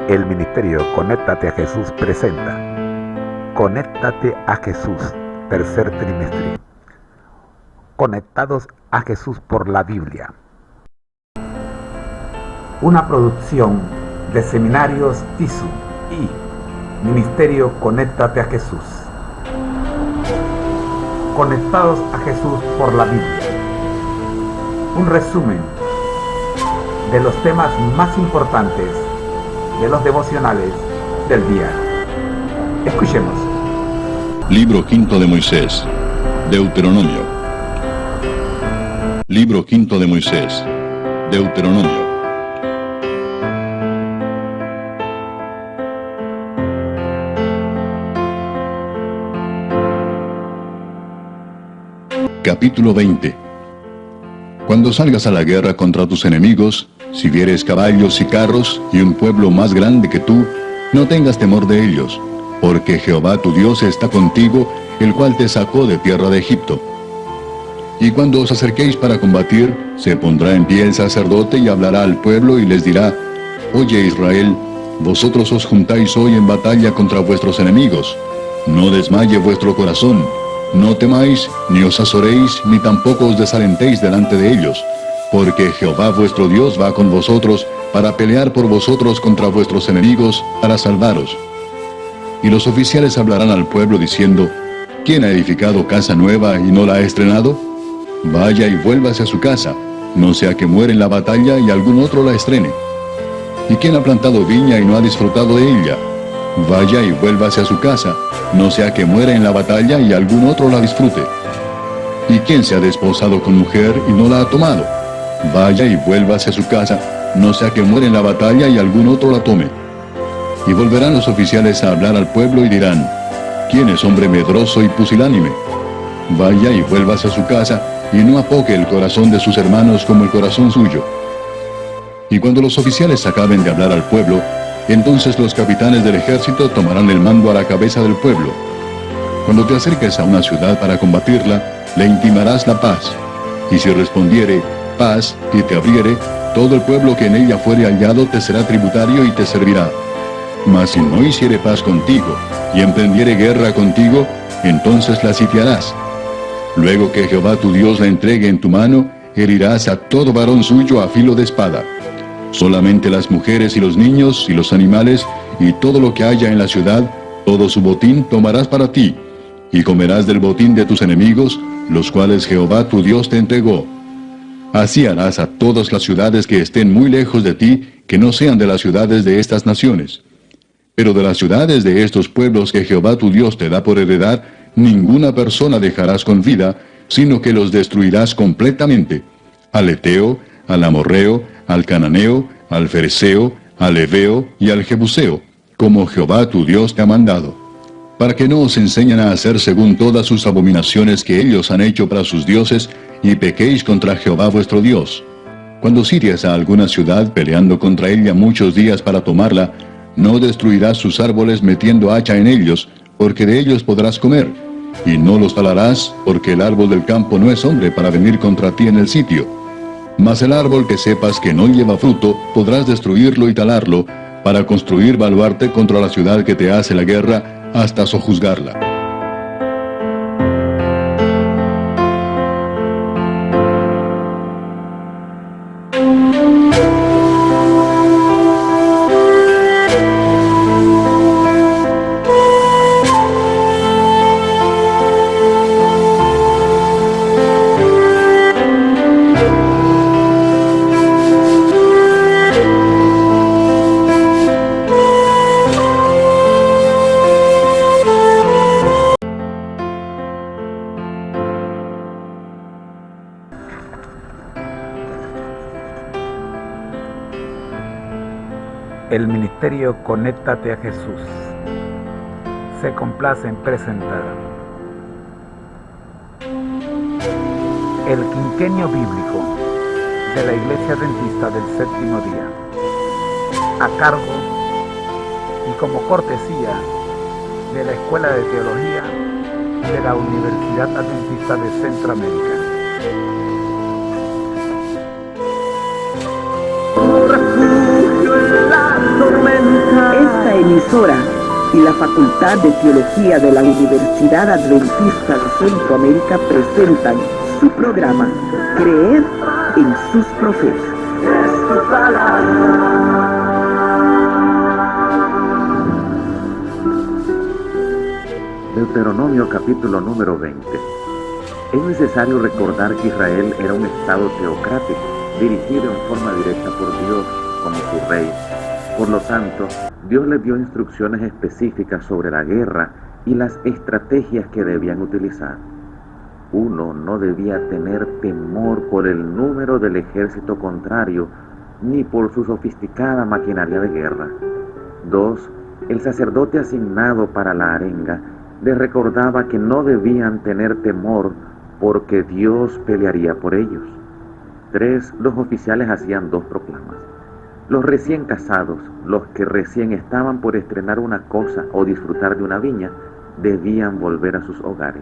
El Ministerio Conéctate a Jesús presenta Conéctate a Jesús, tercer trimestre. Conectados a Jesús por la Biblia. Una producción de Seminarios TISU y Ministerio Conéctate a Jesús. Conectados a Jesús por la Biblia. Un resumen de los temas más importantes de los devocionales del día. Escuchemos. Libro quinto de Moisés, Deuteronomio. Libro quinto de Moisés, Deuteronomio. Capítulo 20. Cuando salgas a la guerra contra tus enemigos, si vieres caballos y carros y un pueblo más grande que tú, no tengas temor de ellos, porque Jehová tu Dios está contigo, el cual te sacó de tierra de Egipto. Y cuando os acerquéis para combatir, se pondrá en pie el sacerdote y hablará al pueblo y les dirá: Oye Israel, vosotros os juntáis hoy en batalla contra vuestros enemigos. No desmaye vuestro corazón. No temáis, ni os azoréis, ni tampoco os desalentéis delante de ellos, porque Jehová vuestro Dios va con vosotros para pelear por vosotros contra vuestros enemigos, para salvaros. Y los oficiales hablarán al pueblo diciendo: ¿Quién ha edificado casa nueva y no la ha estrenado? Vaya y vuélvase a su casa, no sea que muera en la batalla y algún otro la estrene. ¿Y quién ha plantado viña y no ha disfrutado de ella? Vaya y vuélvase a su casa, no sea que muera en la batalla y algún otro la disfrute. ¿Y quién se ha desposado con mujer y no la ha tomado? Vaya y vuélvase a su casa, no sea que muera en la batalla y algún otro la tome. Y volverán los oficiales a hablar al pueblo y dirán: ¿Quién es hombre medroso y pusilánime? Vaya y vuélvase a su casa, y no apoque el corazón de sus hermanos como el corazón suyo. Y cuando los oficiales acaben de hablar al pueblo, entonces los capitanes del ejército tomarán el mando a la cabeza del pueblo. Cuando te acerques a una ciudad para combatirla, le intimarás la paz. Y si respondiere paz y te abriere, todo el pueblo que en ella fuere hallado te será tributario y te servirá. Mas si no hiciere paz contigo y emprendiere guerra contigo, entonces la sitiarás. Luego que Jehová tu Dios la entregue en tu mano, herirás a todo varón suyo a filo de espada. Solamente las mujeres y los niños y los animales y todo lo que haya en la ciudad, todo su botín tomarás para ti, y comerás del botín de tus enemigos, los cuales Jehová tu Dios te entregó. Así harás a todas las ciudades que estén muy lejos de ti, que no sean de las ciudades de estas naciones. Pero de las ciudades de estos pueblos que Jehová tu Dios te da por heredad, ninguna persona dejarás con vida, sino que los destruirás completamente: al Eteo, al Amorreo, al Cananeo, al Fereceo, al Heveo y al Jebuseo, como Jehová tu Dios te ha mandado, para que no os enseñen a hacer según todas sus abominaciones que ellos han hecho para sus dioses, y pequéis contra Jehová vuestro Dios. Cuando sitias a alguna ciudad peleando contra ella muchos días para tomarla, no destruirás sus árboles metiendo hacha en ellos, porque de ellos podrás comer, y no los talarás, porque el árbol del campo no es hombre para venir contra ti en el sitio. Mas el árbol que sepas que no lleva fruto, podrás destruirlo y talarlo, para construir baluarte contra la ciudad que te hace la guerra, hasta sojuzgarla. El Ministerio Conéctate a Jesús se complace en presentar el quinquenio bíblico de la Iglesia Adventista del Séptimo Día, a cargo y como cortesía de la Escuela de Teología de la Universidad Adventista de Centroamérica. Refugio en la tormenta, emisora y la Facultad de Teología de la Universidad Adventista de Centroamérica presentan su programa Creer en sus profetas. Deuteronomio capítulo número 20. Es necesario recordar que Israel era un estado teocrático, dirigido en forma directa por Dios como su rey. Por lo tanto, Dios les dio instrucciones específicas sobre la guerra y las estrategias que debían utilizar. Uno no debía tener temor por el número del ejército contrario, ni por su sofisticada maquinaria de guerra. 2. El sacerdote asignado para la arenga les recordaba que no debían tener temor porque Dios pelearía por ellos. 3. Los oficiales hacían 2 proclamas. Los recién casados, los que recién estaban por estrenar una cosa o disfrutar de una viña, debían volver a sus hogares.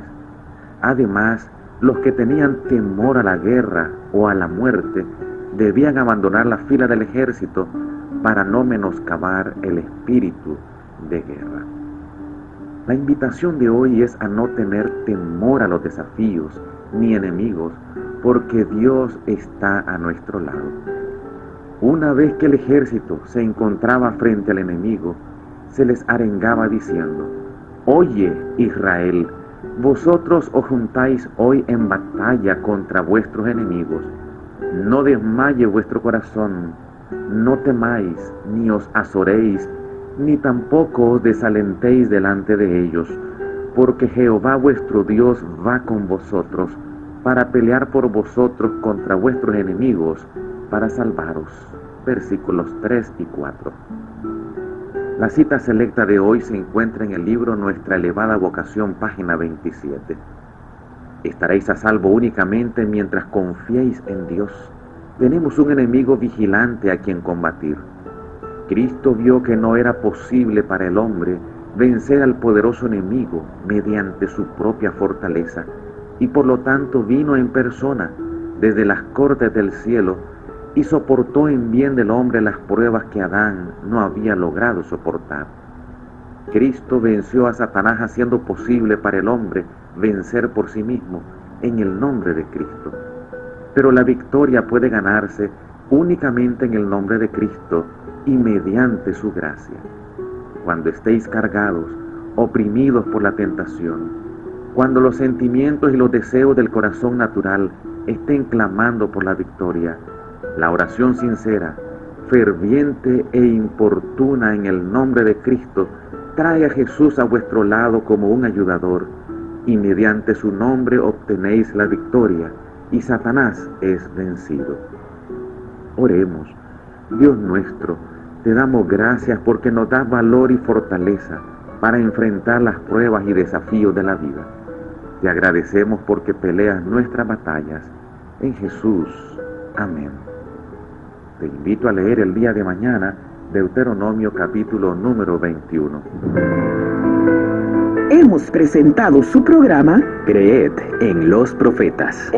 Además, los que tenían temor a la guerra o a la muerte, debían abandonar la fila del ejército para no menoscabar el espíritu de guerra. La invitación de hoy es a no tener temor a los desafíos ni enemigos, porque Dios está a nuestro lado. Una vez que el ejército se encontraba frente al enemigo, se les arengaba diciendo: «Oye, Israel, vosotros os juntáis hoy en batalla contra vuestros enemigos. No desmaye vuestro corazón, no temáis, ni os azoréis, ni tampoco os desalentéis delante de ellos, porque Jehová vuestro Dios va con vosotros para pelear por vosotros contra vuestros enemigos, para salvaros». Versículos 3 y 4. La cita selecta de hoy se encuentra en el libro Nuestra elevada vocación, página 27. Estaréis a salvo únicamente mientras confiéis en Dios. Tenemos un enemigo vigilante a quien combatir. Cristo vio que no era posible para el hombre vencer al poderoso enemigo mediante su propia fortaleza, y por lo tanto vino en persona desde las cortes del cielo y soportó en bien del hombre las pruebas que Adán no había logrado soportar. Cristo venció a Satanás haciendo posible para el hombre vencer por sí mismo en el nombre de Cristo. Pero la victoria puede ganarse únicamente en el nombre de Cristo y mediante su gracia. Cuando estéis cargados, oprimidos por la tentación, cuando los sentimientos y los deseos del corazón natural estén clamando por la victoria, la oración sincera, ferviente e importuna en el nombre de Cristo trae a Jesús a vuestro lado como un ayudador, y mediante su nombre obtenéis la victoria, y Satanás es vencido. Oremos. Dios nuestro, te damos gracias porque nos das valor y fortaleza para enfrentar las pruebas y desafíos de la vida. Te agradecemos porque peleas nuestras batallas. En Jesús. Amén. Te invito a leer el día de mañana Deuteronomio capítulo número 21. Hemos presentado su programa Creed en los Profetas.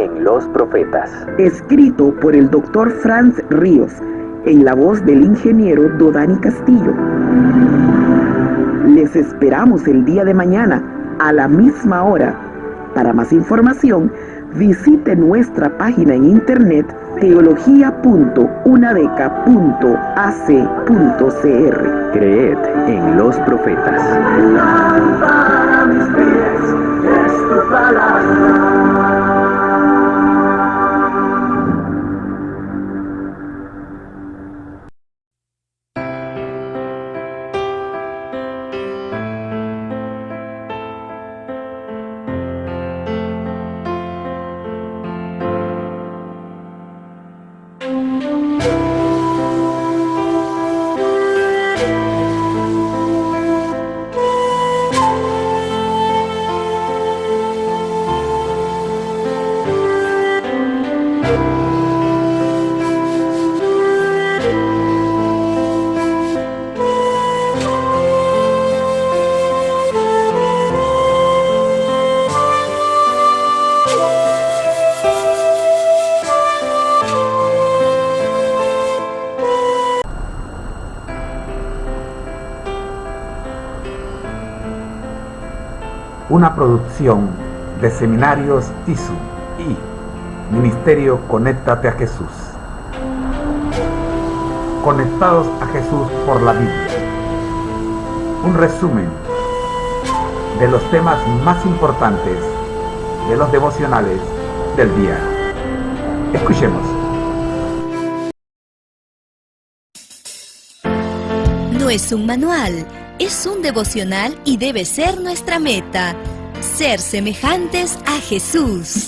Escrito por el Dr. Franz Ríos, en la voz del ingeniero Dodani Castillo. Les esperamos el día de mañana a la misma hora. Para más información, visite nuestra página en internet teología.unadeca.ac.cr. Creed en los Profetas. Lámpara a mis pies es tu palabra. una producción de Seminarios TISU y Ministerio Conéctate a Jesús. Conectados a Jesús por la Biblia. Un resumen de los temas más importantes de los devocionales del día. Escuchemos. No es un manual, es un devocional y debe ser nuestra meta: ser semejantes a Jesús.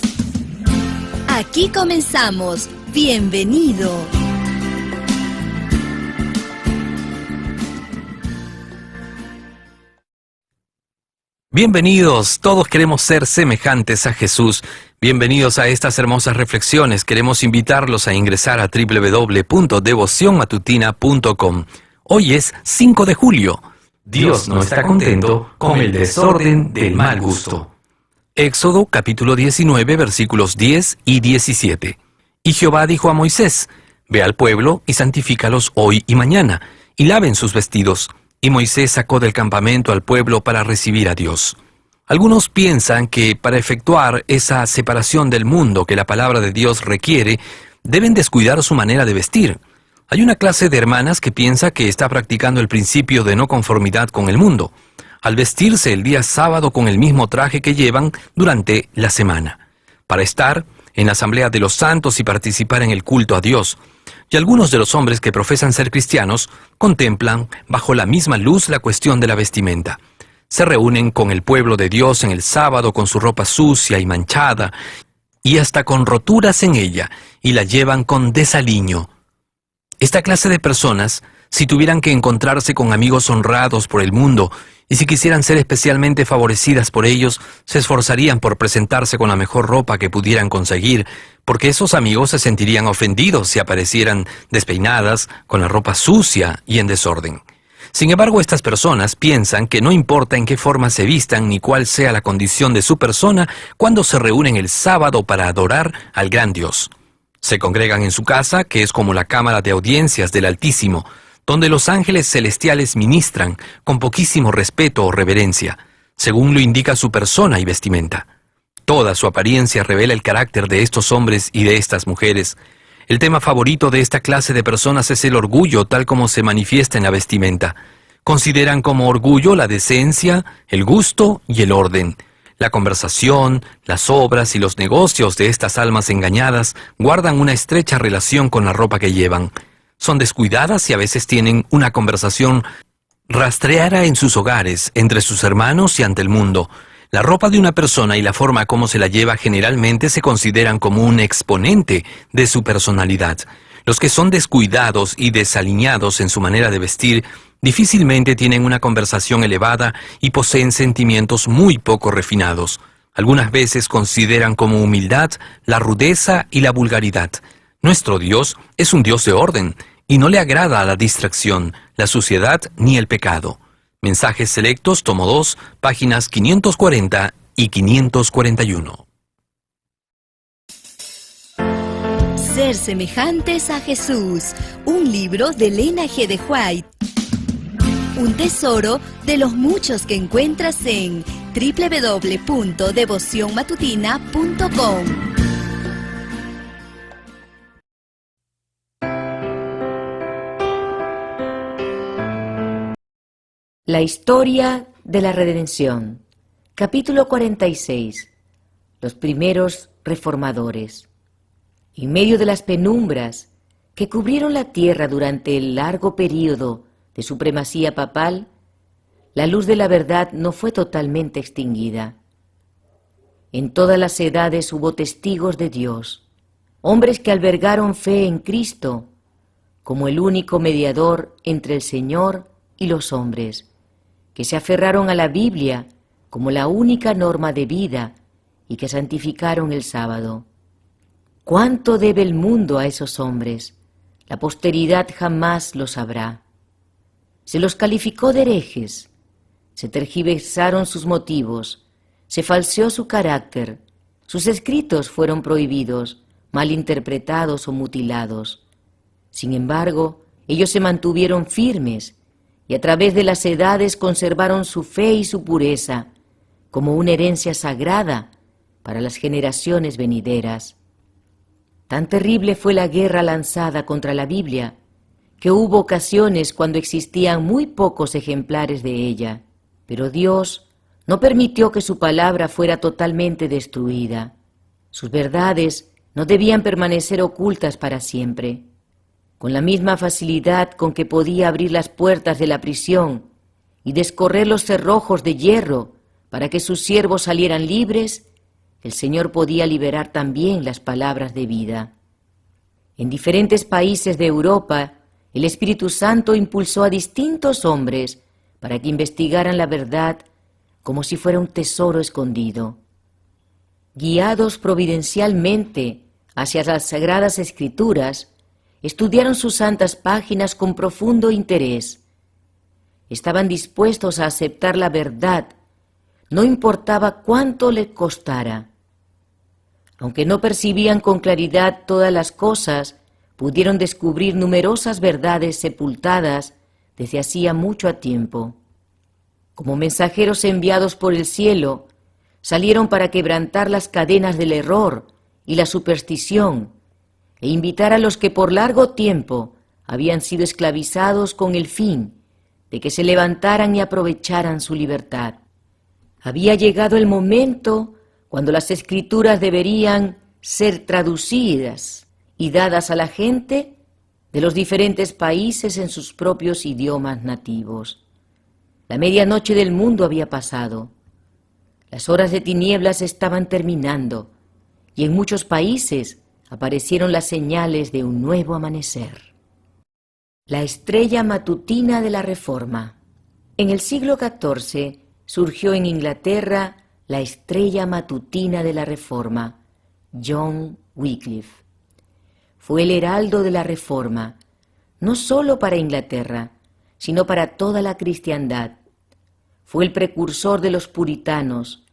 Aquí comenzamos. Bienvenido. Bienvenidos, todos queremos ser semejantes a Jesús. Bienvenidos a estas hermosas reflexiones. Queremos invitarlos a ingresar a www.devocionmatutina.com. Hoy es 5 de julio. Dios no está contento con el desorden del mal gusto. Éxodo capítulo 19 versículos 10 y 17. Y Jehová dijo a Moisés: Ve al pueblo y santifícalos hoy y mañana, y laven sus vestidos. Y Moisés sacó del campamento al pueblo para recibir a Dios. Algunos piensan que para efectuar esa separación del mundo que la palabra de Dios requiere, deben descuidar su manera de vestir. Hay una clase de hermanas que piensa que está practicando el principio de no conformidad con el mundo, al vestirse el día sábado con el mismo traje que llevan durante la semana, para estar en la asamblea de los santos y participar en el culto a Dios. Y algunos de los hombres que profesan ser cristianos contemplan bajo la misma luz la cuestión de la vestimenta. Se reúnen con el pueblo de Dios en el sábado con su ropa sucia y manchada, y hasta con roturas en ella, y la llevan con desaliño. Esta clase de personas, si tuvieran que encontrarse con amigos honrados por el mundo, y si quisieran ser especialmente favorecidas por ellos, se esforzarían por presentarse con la mejor ropa que pudieran conseguir, porque esos amigos se sentirían ofendidos si aparecieran despeinadas, con la ropa sucia y en desorden. Sin embargo, estas personas piensan que no importa en qué forma se vistan ni cuál sea la condición de su persona cuando se reúnen el sábado para adorar al gran Dios. Se congregan en su casa, que es como la cámara de audiencias del Altísimo, donde los ángeles celestiales ministran con poquísimo respeto o reverencia, según lo indica su persona y vestimenta. Toda su apariencia revela el carácter de estos hombres y de estas mujeres. El tema favorito de esta clase de personas es el orgullo, tal como se manifiesta en la vestimenta. Consideran como orgullo la decencia, el gusto y el orden. La conversación, las obras y los negocios de estas almas engañadas guardan una estrecha relación con la ropa que llevan. Son descuidadas y a veces tienen una conversación rastreada en sus hogares, entre sus hermanos y ante el mundo. La ropa de una persona y la forma como se la lleva generalmente se consideran como un exponente de su personalidad. Los que son descuidados y desaliñados en su manera de vestir difícilmente tienen una conversación elevada y poseen sentimientos muy poco refinados. Algunas veces consideran como humildad la rudeza y la vulgaridad. Nuestro Dios es un Dios de orden y no le agrada la distracción, la suciedad ni el pecado. Mensajes selectos, tomo 2, páginas 540 y 541. Ser semejantes a Jesús, un libro de Elena G. de White. Un tesoro de los muchos que encuentras en www.devocionmatutina.com. La historia de la redención. Capítulo 46. Los primeros reformadores. En medio de las penumbras que cubrieron la tierra durante el largo período de supremacía papal, la luz de la verdad no fue totalmente extinguida. En todas las edades hubo testigos de Dios, hombres que albergaron fe en Cristo como el único mediador entre el Señor y los hombres, que se aferraron a la Biblia como la única norma de vida y que santificaron el sábado. ¿Cuánto debe el mundo a esos hombres? La posteridad jamás lo sabrá. Se los calificó de herejes, se tergiversaron sus motivos, se falseó su carácter, sus escritos fueron prohibidos, malinterpretados o mutilados. Sin embargo, ellos se mantuvieron firmes y a través de las edades conservaron su fe y su pureza, como una herencia sagrada para las generaciones venideras. Tan terrible fue la guerra lanzada contra la Biblia, que hubo ocasiones cuando existían muy pocos ejemplares de ella, pero Dios no permitió que su palabra fuera totalmente destruida. Sus verdades no debían permanecer ocultas para siempre. Con la misma facilidad con que podía abrir las puertas de la prisión y descorrer los cerrojos de hierro para que sus siervos salieran libres, el Señor podía liberar también las palabras de vida. En diferentes países de Europa, el Espíritu Santo impulsó a distintos hombres para que investigaran la verdad como si fuera un tesoro escondido. Guiados providencialmente hacia las Sagradas Escrituras, estudiaron sus santas páginas con profundo interés. Estaban dispuestos a aceptar la verdad, no importaba cuánto les costara. Aunque no percibían con claridad todas las cosas, pudieron descubrir numerosas verdades sepultadas desde hacía mucho tiempo. Como mensajeros enviados por el cielo, salieron para quebrantar las cadenas del error y la superstición e invitar a los que por largo tiempo habían sido esclavizados con el fin de que se levantaran y aprovecharan su libertad. Había llegado el momento cuando las Escrituras deberían ser traducidas y dadas a la gente de los diferentes países en sus propios idiomas nativos. La medianoche del mundo había pasado. Las horas de tinieblas estaban terminando y en muchos países aparecieron las señales de un nuevo amanecer. La estrella matutina de la Reforma. En el siglo XIV surgió en Inglaterra la estrella matutina de la Reforma, John Wycliffe. Fue el heraldo de la Reforma, no sólo para Inglaterra, sino para toda la cristiandad. Fue el precursor de los puritanos.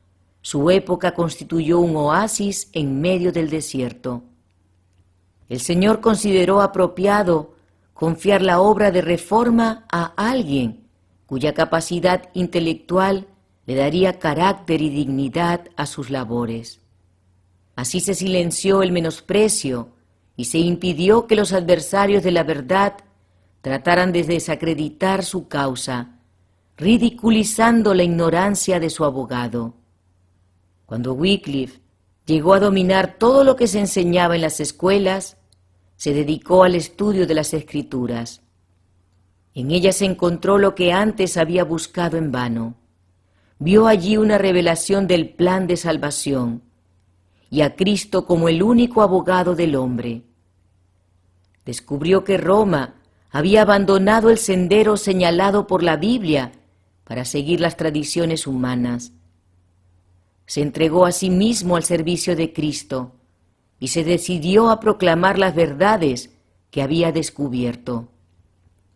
Su época constituyó un oasis en medio del desierto. El Señor consideró apropiado confiar la obra de reforma a alguien cuya capacidad intelectual le daría carácter y dignidad a sus labores. Así se silenció el menosprecio y se impidió que los adversarios de la verdad trataran de desacreditar su causa, ridiculizando la ignorancia de su abogado. Cuando Wycliffe llegó a dominar todo lo que se enseñaba en las escuelas, se dedicó al estudio de las Escrituras. En ellas encontró lo que antes había buscado en vano. Vio allí una revelación del plan de salvación y a Cristo como el único abogado del hombre. Descubrió que Roma había abandonado el sendero señalado por la Biblia para seguir las tradiciones humanas. Se entregó a sí mismo al servicio de Cristo y se decidió a proclamar las verdades que había descubierto.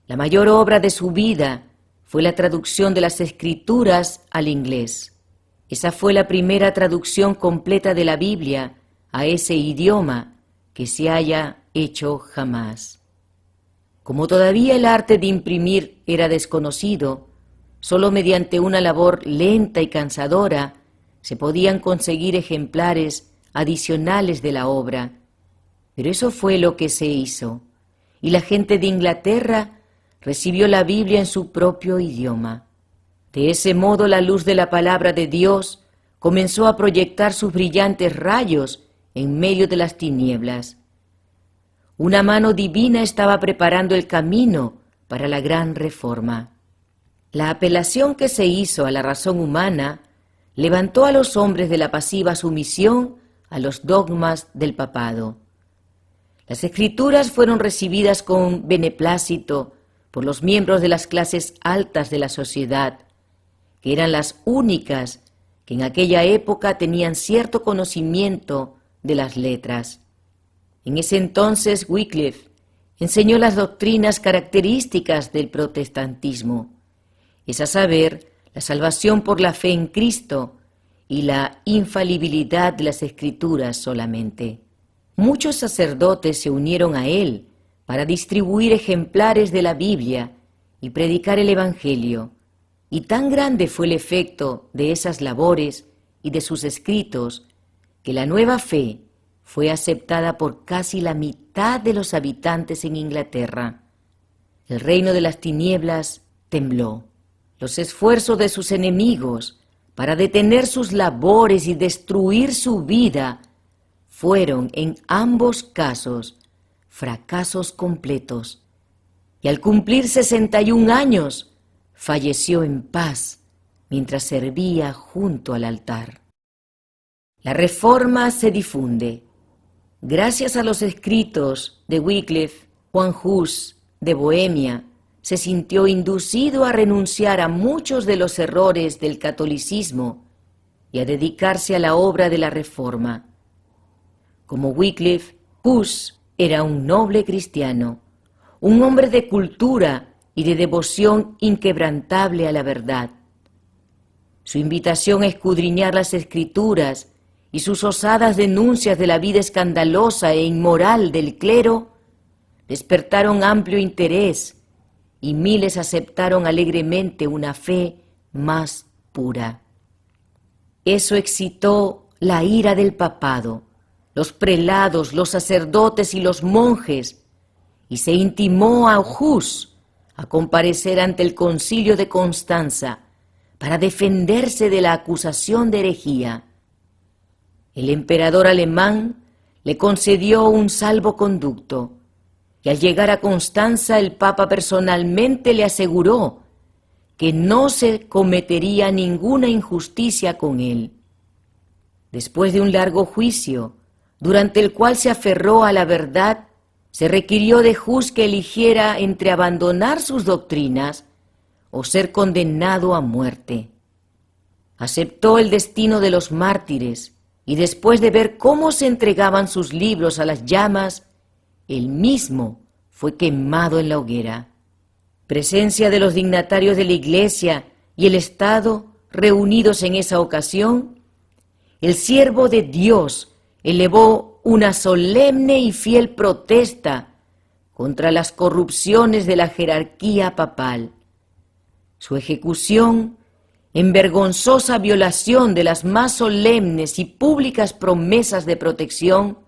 La mayor obra de su vida fue la traducción de las Escrituras al inglés. Esa fue la primera traducción completa de la Biblia a ese idioma que se haya hecho jamás. Como todavía el arte de imprimir era desconocido, solo mediante una labor lenta y cansadora se podían conseguir ejemplares adicionales de la obra. Pero eso fue lo que se hizo, y la gente de Inglaterra recibió la Biblia en su propio idioma. De ese modo la luz de la palabra de Dios comenzó a proyectar sus brillantes rayos en medio de las tinieblas. Una mano divina estaba preparando el camino para la gran reforma. La apelación que se hizo a la razón humana levantó a los hombres de la pasiva sumisión a los dogmas del papado. Las Escrituras fueron recibidas con beneplácito por los miembros de las clases altas de la sociedad, que eran las únicas que en aquella época tenían cierto conocimiento de las letras. En ese entonces Wycliffe enseñó las doctrinas características del protestantismo, es a saber, la salvación por la fe en Cristo y la infalibilidad de las Escrituras solamente. Muchos sacerdotes se unieron a él para distribuir ejemplares de la Biblia y predicar el Evangelio, y tan grande fue el efecto de esas labores y de sus escritos que la nueva fe fue aceptada por casi la mitad de los habitantes en Inglaterra. El reino de las tinieblas tembló. Los esfuerzos de sus enemigos para detener sus labores y destruir su vida fueron en ambos casos fracasos completos. Y al cumplir 61 años, falleció en paz mientras servía junto al altar. La Reforma se difunde. Gracias a los escritos de Wycliffe, Juan Hus de Bohemia se sintió inducido a renunciar a muchos de los errores del catolicismo y a dedicarse a la obra de la Reforma. Como Wycliffe, Hus era un noble cristiano, un hombre de cultura y de devoción inquebrantable a la verdad. Su invitación a escudriñar las Escrituras y sus osadas denuncias de la vida escandalosa e inmoral del clero despertaron amplio interés y miles aceptaron alegremente una fe más pura. Eso excitó la ira del papado, los prelados, los sacerdotes y los monjes, y se intimó a Hus a comparecer ante el concilio de Constanza para defenderse de la acusación de herejía. El emperador alemán le concedió un salvoconducto, y al llegar a Constanza el Papa personalmente le aseguró que no se cometería ninguna injusticia con él. Después de un largo juicio, durante el cual se aferró a la verdad, se requirió de Hus que eligiera entre abandonar sus doctrinas o ser condenado a muerte. Aceptó el destino de los mártires y después de ver cómo se entregaban sus libros a las llamas, él mismo fue quemado en la hoguera. Presencia de los dignatarios de la Iglesia y el Estado reunidos en esa ocasión, el siervo de Dios elevó una solemne y fiel protesta contra las corrupciones de la jerarquía papal. Su ejecución, en vergonzosa violación de las más solemnes y públicas promesas de protección,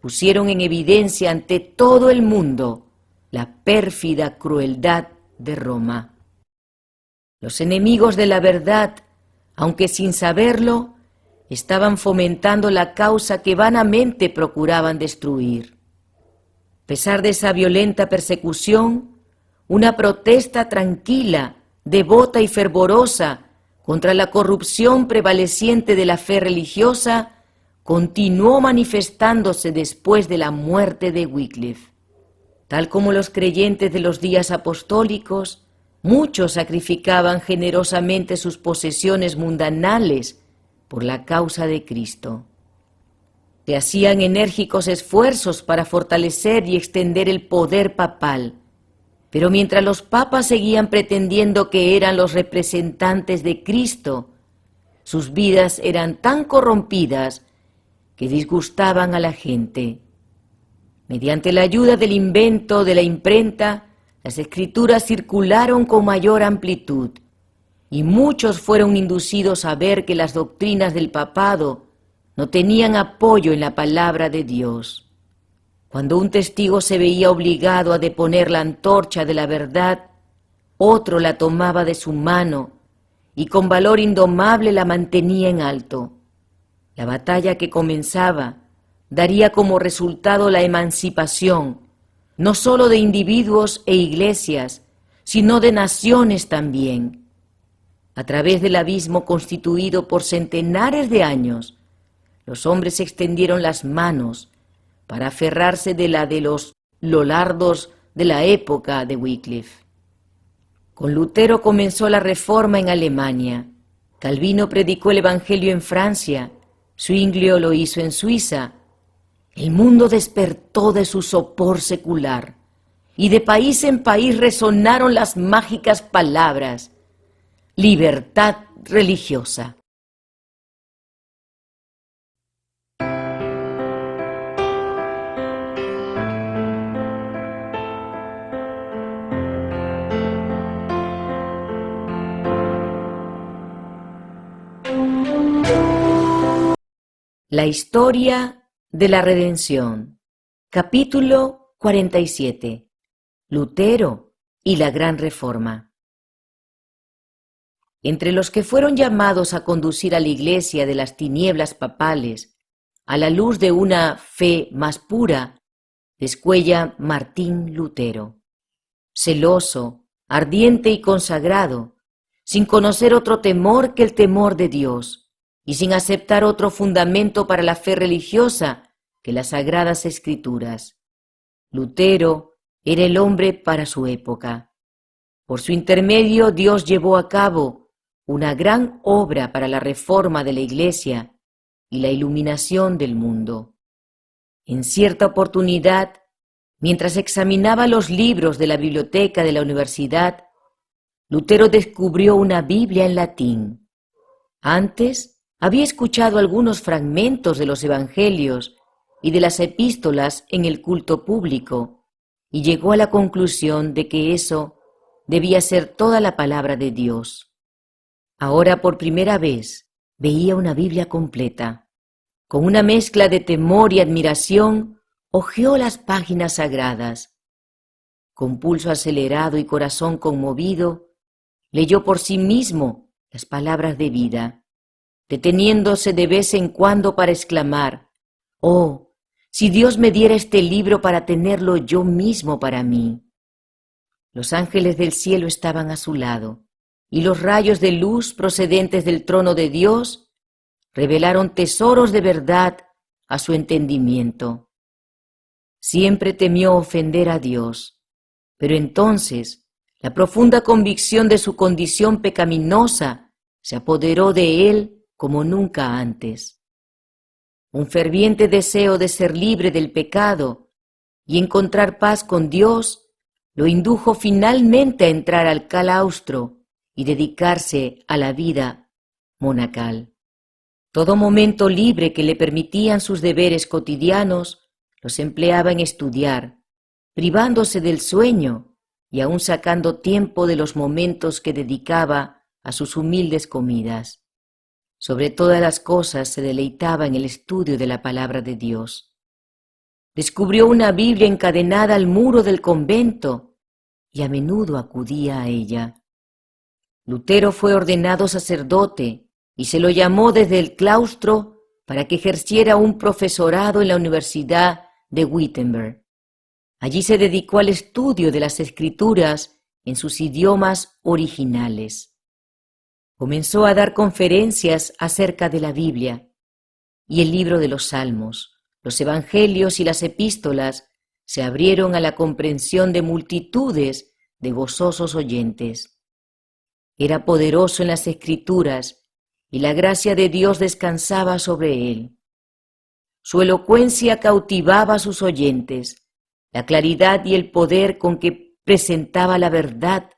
pusieron en evidencia ante todo el mundo la pérfida crueldad de Roma. Los enemigos de la verdad, aunque sin saberlo, estaban fomentando la causa que vanamente procuraban destruir. A pesar de esa violenta persecución, una protesta tranquila, devota y fervorosa contra la corrupción prevaleciente de la fe religiosa continuó manifestándose después de la muerte de Wycliffe. Tal como los creyentes de los días apostólicos, muchos sacrificaban generosamente sus posesiones mundanales por la causa de Cristo. Se hacían enérgicos esfuerzos para fortalecer y extender el poder papal, pero mientras los papas seguían pretendiendo que eran los representantes de Cristo, sus vidas eran tan corrompidas que disgustaban a la gente. Mediante la ayuda del invento de la imprenta, las escrituras circularon con mayor amplitud, y muchos fueron inducidos a ver que las doctrinas del papado no tenían apoyo en la palabra de Dios. Cuando un testigo se veía obligado a deponer la antorcha de la verdad, otro la tomaba de su mano y con valor indomable la mantenía en alto. La batalla que comenzaba daría como resultado la emancipación, no sólo de individuos e iglesias, sino de naciones también. A través del abismo constituido por centenares de años, los hombres extendieron las manos para aferrarse de la de los lollardos de la época de Wycliffe. Con Lutero comenzó la Reforma en Alemania, Calvino predicó el Evangelio en Francia, Zwinglio lo hizo en Suiza. El mundo despertó de su sopor secular, y de país en país resonaron las mágicas palabras: libertad religiosa. La historia de la redención. Capítulo 47. Lutero y la Gran Reforma. Entre los que fueron llamados a conducir a la Iglesia de las tinieblas papales a la luz de una fe más pura, descuella Martín Lutero. Celoso, ardiente y consagrado, sin conocer otro temor que el temor de Dios, y sin aceptar otro fundamento para la fe religiosa que las Sagradas Escrituras. Lutero era el hombre para su época. Por su intermedio Dios llevó a cabo una gran obra para la reforma de la Iglesia y la iluminación del mundo. En cierta oportunidad, mientras examinaba los libros de la biblioteca de la universidad, Lutero descubrió una Biblia en latín. Antes había escuchado algunos fragmentos de los evangelios y de las epístolas en el culto público y llegó a la conclusión de que eso debía ser toda la palabra de Dios. Ahora por primera vez veía una Biblia completa. Con una mezcla de temor y admiración, hojeó las páginas sagradas. Con pulso acelerado y corazón conmovido, leyó por sí mismo las palabras de vida, deteniéndose de vez en cuando para exclamar: «Oh, si Dios me diera este libro para tenerlo yo mismo para mí». Los ángeles del cielo estaban a su lado, y los rayos de luz procedentes del trono de Dios revelaron tesoros de verdad a su entendimiento. Siempre temió ofender a Dios, pero entonces la profunda convicción de su condición pecaminosa se apoderó de él como nunca antes. Un ferviente deseo de ser libre del pecado y encontrar paz con Dios lo indujo finalmente a entrar al claustro y dedicarse a la vida monacal. Todo momento libre que le permitían sus deberes cotidianos los empleaba en estudiar, privándose del sueño y aún sacando tiempo de los momentos que dedicaba a sus humildes comidas. Sobre todas las cosas se deleitaba en el estudio de la palabra de Dios. Descubrió una Biblia encadenada al muro del convento y a menudo acudía a ella. Lutero fue ordenado sacerdote y se lo llamó desde el claustro para que ejerciera un profesorado en la Universidad de Wittenberg. Allí se dedicó al estudio de las Escrituras en sus idiomas originales. Comenzó a dar conferencias acerca de la Biblia y el libro de los Salmos. Los Evangelios y las Epístolas se abrieron a la comprensión de multitudes de gozosos oyentes. Era poderoso en las Escrituras y la gracia de Dios descansaba sobre él. Su elocuencia cautivaba a sus oyentes. La claridad y el poder con que presentaba la verdad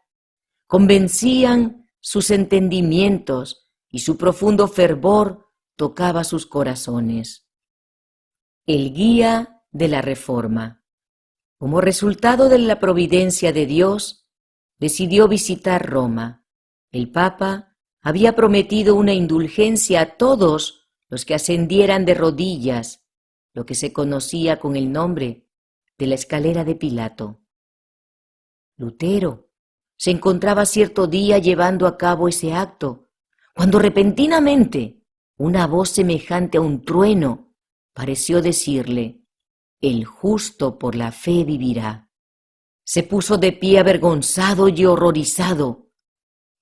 convencían sus entendimientos y su profundo fervor tocaba sus corazones. El guía de la Reforma. Como resultado de la providencia de Dios, decidió visitar Roma. El Papa había prometido una indulgencia a todos los que ascendieran de rodillas, lo que se conocía con el nombre de la escalera de Pilato. Lutero se encontraba cierto día llevando a cabo ese acto, cuando repentinamente una voz semejante a un trueno pareció decirle: «El justo por la fe vivirá». Se puso de pie avergonzado y horrorizado,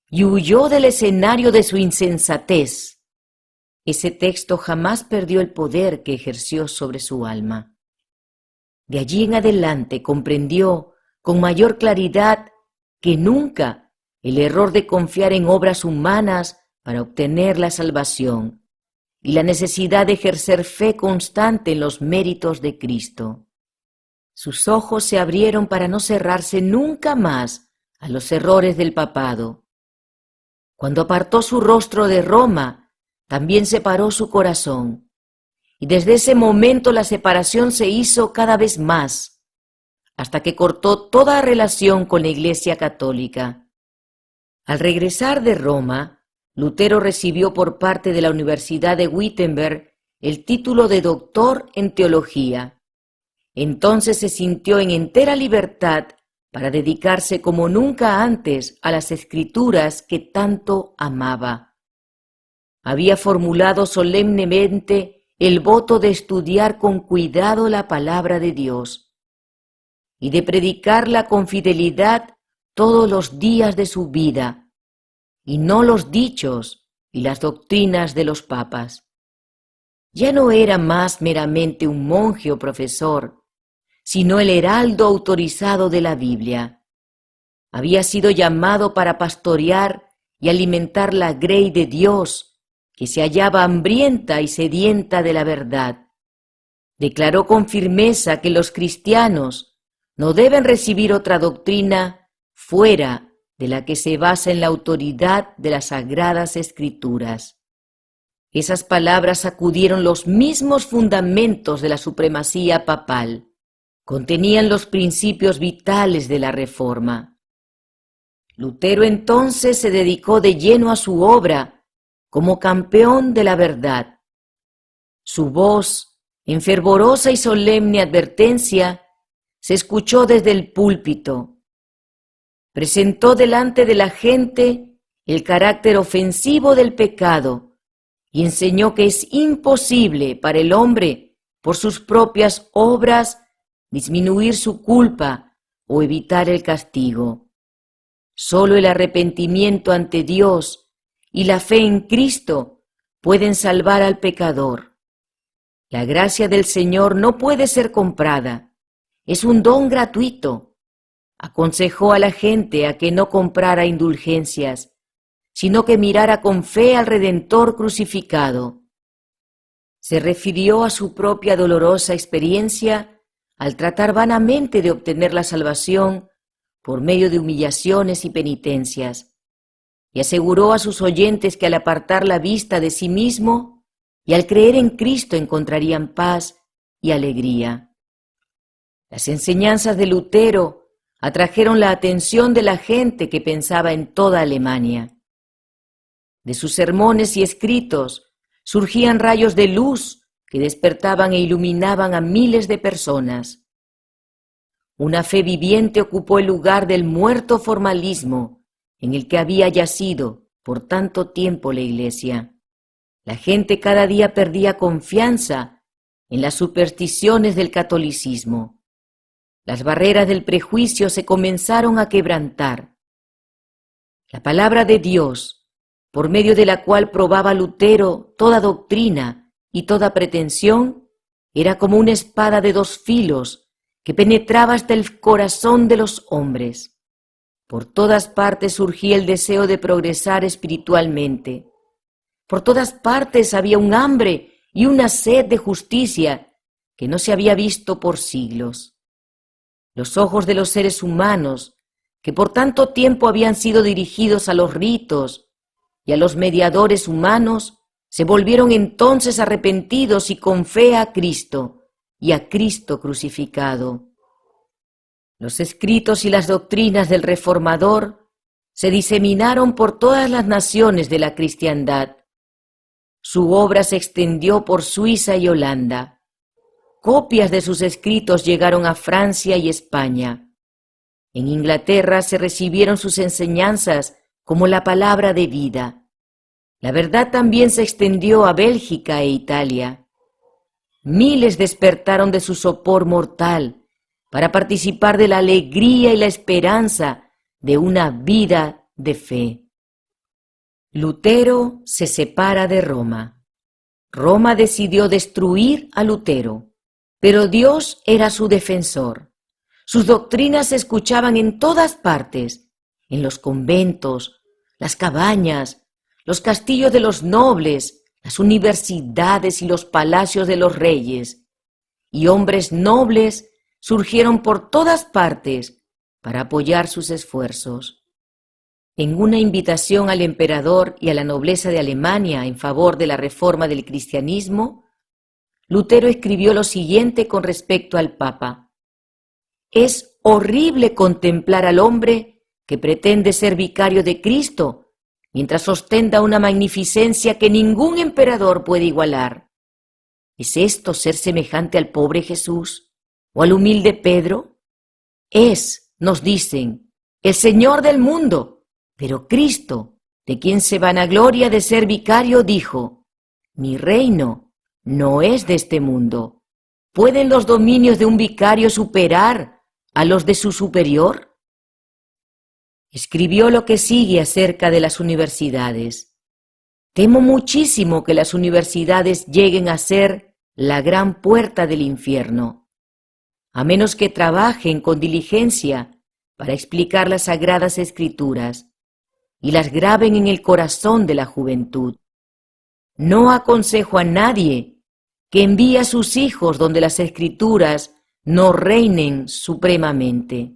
y huyó del escenario de su insensatez. Ese texto jamás perdió el poder que ejerció sobre su alma. De allí en adelante comprendió con mayor claridad que nunca el error de confiar en obras humanas para obtener la salvación y la necesidad de ejercer fe constante en los méritos de Cristo. Sus ojos se abrieron para no cerrarse nunca más a los errores del papado. Cuando apartó su rostro de Roma, también separó su corazón, y desde ese momento la separación se hizo cada vez más, hasta que cortó toda relación con la Iglesia católica. Al regresar de Roma, Lutero recibió por parte de la Universidad de Wittenberg el título de doctor en teología. Entonces se sintió en entera libertad para dedicarse como nunca antes a las Escrituras que tanto amaba. Había formulado solemnemente el voto de estudiar con cuidado la palabra de Dios y de predicarla con fidelidad todos los días de su vida, y no los dichos y las doctrinas de los papas. Ya no era más meramente un monje o profesor, sino el heraldo autorizado de la Biblia. Había sido llamado para pastorear y alimentar la grey de Dios, que se hallaba hambrienta y sedienta de la verdad. Declaró con firmeza que los cristianos no deben recibir otra doctrina fuera de la que se basa en la autoridad de las Sagradas Escrituras. Esas palabras sacudieron los mismos fundamentos de la supremacía papal. Contenían los principios vitales de la Reforma. Lutero entonces se dedicó de lleno a su obra como campeón de la verdad. Su voz, en fervorosa y solemne advertencia, se escuchó desde el púlpito. Presentó delante de la gente el carácter ofensivo del pecado y enseñó que es imposible para el hombre, por sus propias obras, disminuir su culpa o evitar el castigo. Solo el arrepentimiento ante Dios y la fe en Cristo pueden salvar al pecador. La gracia del Señor no puede ser comprada, es un don gratuito. Aconsejó a la gente a que no comprara indulgencias, sino que mirara con fe al Redentor crucificado. Se refirió a su propia dolorosa experiencia al tratar vanamente de obtener la salvación por medio de humillaciones y penitencias, y aseguró a sus oyentes que al apartar la vista de sí mismo y al creer en Cristo encontrarían paz y alegría. Las enseñanzas de Lutero atrajeron la atención de la gente que pensaba en toda Alemania. De sus sermones y escritos surgían rayos de luz que despertaban e iluminaban a miles de personas. Una fe viviente ocupó el lugar del muerto formalismo en el que había yacido por tanto tiempo la Iglesia. La gente cada día perdía confianza en las supersticiones del catolicismo. Las barreras del prejuicio se comenzaron a quebrantar. La palabra de Dios, por medio de la cual probaba Lutero toda doctrina y toda pretensión, era como una espada de dos filos que penetraba hasta el corazón de los hombres. Por todas partes surgía el deseo de progresar espiritualmente. Por todas partes había un hambre y una sed de justicia que no se había visto por siglos. Los ojos de los seres humanos, que por tanto tiempo habían sido dirigidos a los ritos y a los mediadores humanos, se volvieron entonces arrepentidos y con fe a Cristo y a Cristo crucificado. Los escritos y las doctrinas del Reformador se diseminaron por todas las naciones de la cristiandad. Su obra se extendió por Suiza y Holanda. Copias de sus escritos llegaron a Francia y España. En Inglaterra se recibieron sus enseñanzas como la palabra de vida. La verdad también se extendió a Bélgica e Italia. Miles despertaron de su sopor mortal para participar de la alegría y la esperanza de una vida de fe. Lutero se separa de Roma. Roma decidió destruir a Lutero, pero Dios era su defensor. Sus doctrinas se escuchaban en todas partes, en los conventos, las cabañas, los castillos de los nobles, las universidades y los palacios de los reyes, y hombres nobles surgieron por todas partes para apoyar sus esfuerzos. En una invitación al emperador y a la nobleza de Alemania en favor de la reforma del cristianismo, Lutero escribió lo siguiente con respecto al Papa: «Es horrible contemplar al hombre que pretende ser vicario de Cristo mientras ostenta una magnificencia que ningún emperador puede igualar. ¿Es esto ser semejante al pobre Jesús o al humilde Pedro? Es, nos dicen, el Señor del mundo. Pero Cristo, de quien se vanagloria de ser vicario, dijo: mi reino no es de este mundo. ¿Pueden los dominios de un vicario superar a los de su superior? Escribió lo que sigue acerca de las universidades. Temo muchísimo que las universidades lleguen a ser la gran puerta del infierno, a menos que trabajen con diligencia para explicar las sagradas escrituras y las graben en el corazón de la juventud. No aconsejo a nadie que envíe a sus hijos donde las escrituras no reinen supremamente.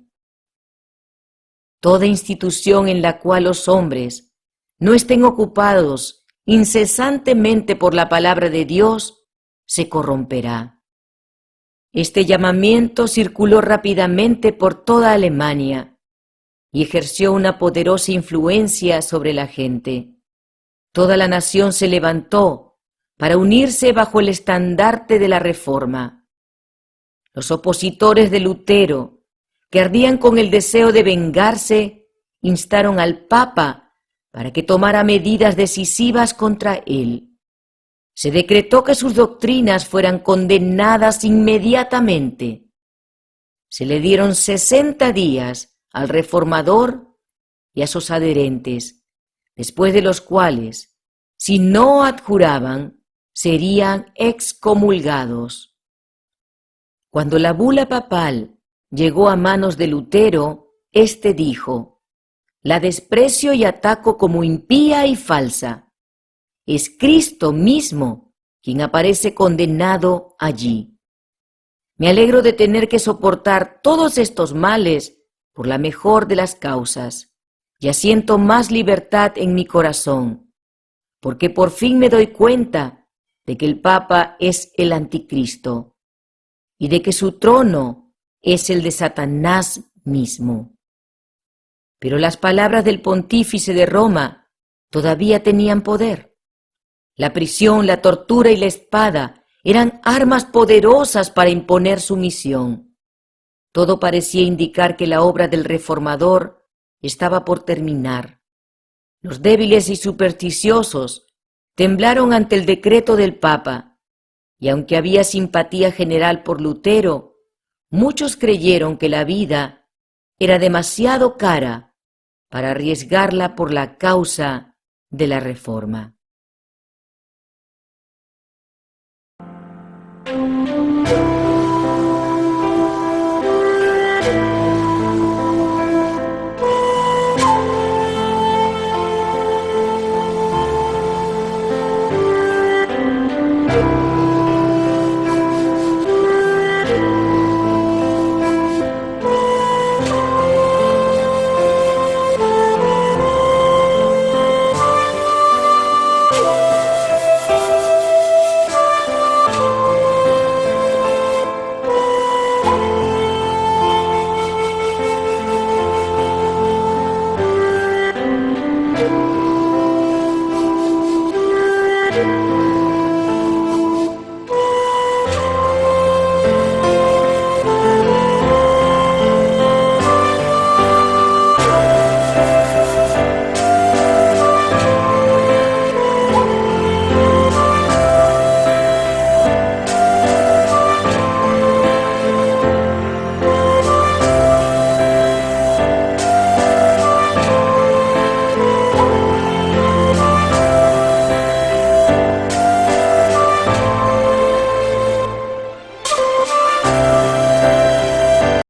Toda institución en la cual los hombres no estén ocupados incesantemente por la palabra de Dios se corromperá. Este llamamiento circuló rápidamente por toda Alemania y ejerció una poderosa influencia sobre la gente. Toda la nación se levantó para unirse bajo el estandarte de la Reforma. Los opositores de Lutero, que ardían con el deseo de vengarse, instaron al Papa para que tomara medidas decisivas contra él. Se decretó que sus doctrinas fueran condenadas inmediatamente. Se le dieron 60 días al reformador y a sus adherentes, después de los cuales, si no adjuraban, serían excomulgados. Cuando la bula papal llegó a manos de Lutero, éste dijo: la desprecio y ataco como impía y falsa. Es Cristo mismo quien aparece condenado allí. Me alegro de tener que soportar todos estos males por la mejor de las causas. Ya siento más libertad en mi corazón, porque por fin me doy cuenta de que el Papa es el anticristo y de que su trono es el de Satanás mismo. Pero las palabras del pontífice de Roma todavía tenían poder. La prisión, la tortura y la espada eran armas poderosas para imponer su misión. Todo parecía indicar que la obra del reformador estaba por terminar. Los débiles y supersticiosos temblaron ante el decreto del Papa, y aunque había simpatía general por Lutero, muchos creyeron que la vida era demasiado cara para arriesgarla por la causa de la Reforma.